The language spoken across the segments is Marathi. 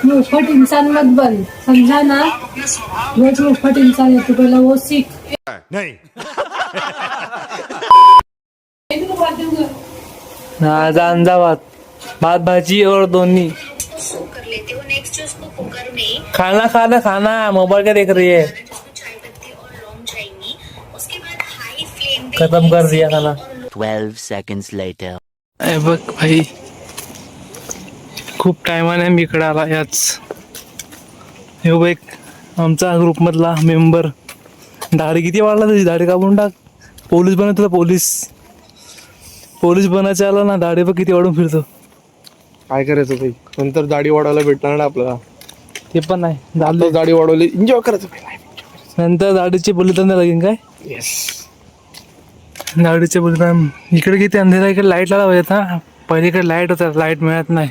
मुफट इंसान मत बन, समझा ना. रोज मुफट इंसान है, तू पहला वो सीख. नहीं. अहमदाबाद भात भाजी और दोनी. कर लेते हो नेक्स्ट उसको कुकर में खाना खाना खाना मोबाइल क्या देख रही है. जिसमें चाय पत्ती और लौंग जाएंगी. उसके बाद हाई फ्लेम पे खत्म कर दिया खाना. 12 seconds later. ए बघ भाई, खूप टायमाने मी इकडे आला याच. हे बघ आमचा ग्रुप मधला मेंबर. दाढी किती वाढला तुझी, दाढी कापून टाक. पोलीस बना तुला, पोलीस बनायचं आलं ना, दाढी बघ किती वाढून फिरतो. काय करायचं भाई, नंतर दाढी वाढवायला भेटणार ना आपल्याला. ते पण नाही आता दाढी वाढवली एन्जॉय करायचं भाई. नंतर दाढीची बलिदान नाही लागेल काय. येस. दाढीचे बलिदान. इकडे किती अंधेरा, इकडे लाईट लावायचं ना. पहिले इकडे लाईट होता, लाईट मिळत नाही.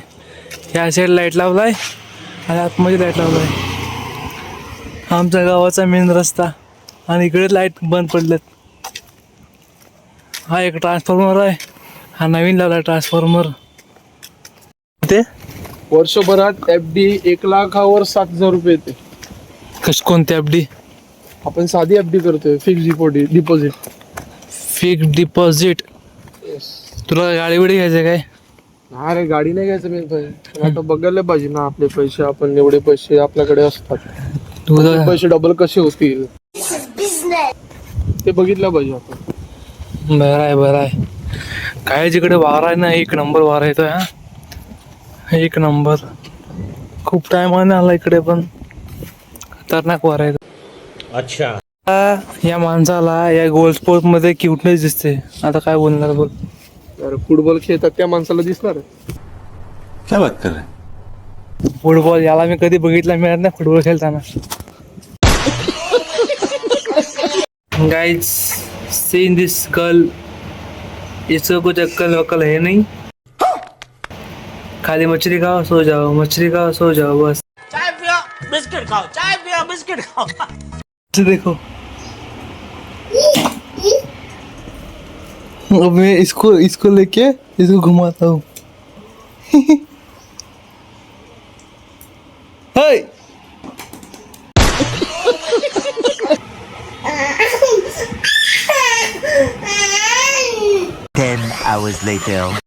या साईड लाईट लावलाय आणि आतमध्ये लाईट लावलाय. आमच्या गावाचा मेन रस्ता आणि इकडे लाईट बंद पडलेत. हा एक ट्रान्सफॉर्मर आहे, हा नवीन लावला ट्रान्सफॉर्मर. ते वर्षभरात FD 1,00,000वर 7,000 रुपये येते. कोणती FD. आपण साधी FD करतोय, फिक्स डिपॉझिट. Fix deposit. तुला गाडी बिडी घ्यायचं काय. अरे गाडी नाही घ्यायचं मेन पाहिजे, आता बघायला पाहिजे ना आपले पैसे. आपण एवढे पैसे आपल्याकडे असतात, तुझं ते पैसे डबल कसे होतील ते बघितलं पाहिजे आपण. बरं आहे. काय जिकडे वारा आहे ना, एक नंबर वारा येतोय. हा एक नंबर. खूप टायमाने आला इकडे, पण खतरनाक वारा येतो. अच्छा. या माणसाला या गोल स्पोर्ट मध्ये क्यूटनेस दिसते. आता काय बोलणार बोल. अरे फुटबॉल खेळतात त्या माणसाला दिसणार. क्या बात कर रहे. फुटबॉल याला मी कधी बघितला मिळत नाही फुटबॉल खेळताना. गाइस, सीन दिस गर्ल, इसका कुछ अक्कल वक्कल है नहीं. खाली मछली खाओ सो जाओ, मछली खाओ सो जाओ, बस. चाय पियो बिस्किट खाओ, चाय पियो बिस्किट खाओ. देखो अब मैं इसको लेके इसको घुमाता हूँ. हाय 10 hours later.